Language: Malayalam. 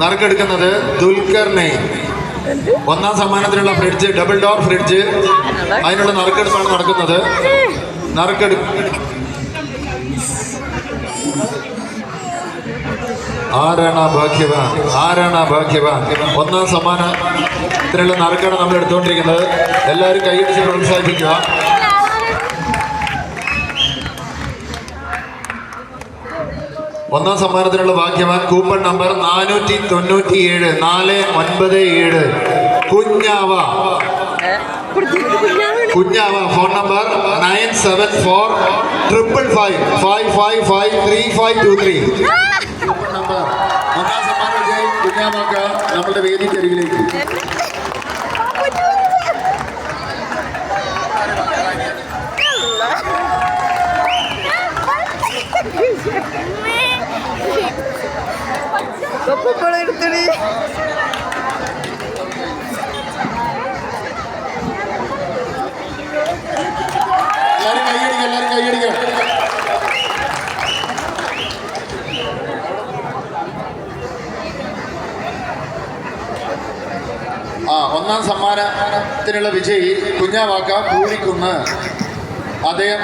നറുക്കെടുക്കുന്നത് ദുൽഖർനെ. ഒന്നാം സമ്മാനത്തിനുള്ള ഫ്രിഡ്ജ്, ഡബിൾ ഡോർ ഫ്രിഡ്ജ്, അതിനുള്ള നറുക്കെടുപ്പാണ് നടക്കുന്നത്. ആരാണ് ഭാഗ്യവാൻ? ഒന്നാം സമ്മാനത്തിനുള്ള നറുക്കാണ് നമ്മൾ എടുത്തുകൊണ്ടിരിക്കുന്നത്. എല്ലാവരും കൈയടിച്ച് പ്രോത്സാഹിപ്പിക്കുക. ഒന്നാം സമ്മാനത്തിനുള്ള ഭാഗ്യവാൻ കൂപ്പൺ നമ്പർ 497 497 കുഞ്ഞാവ. Phone number 974555553523. Coupon number. ഒന്നാം സമ്മാനം കുഞ്ഞാവാക്ക നമ്മുടെ വേദിക്കരികിലേക്ക്. എടുത്തടി എല്ലാരും കൈയടിക്കാം. ഒന്നാം സമ്മാനത്തിനുള്ള വിജയി കുഞ്ഞാവാക്ക പൂഴിക്കുന്ന്. അദ്ദേഹം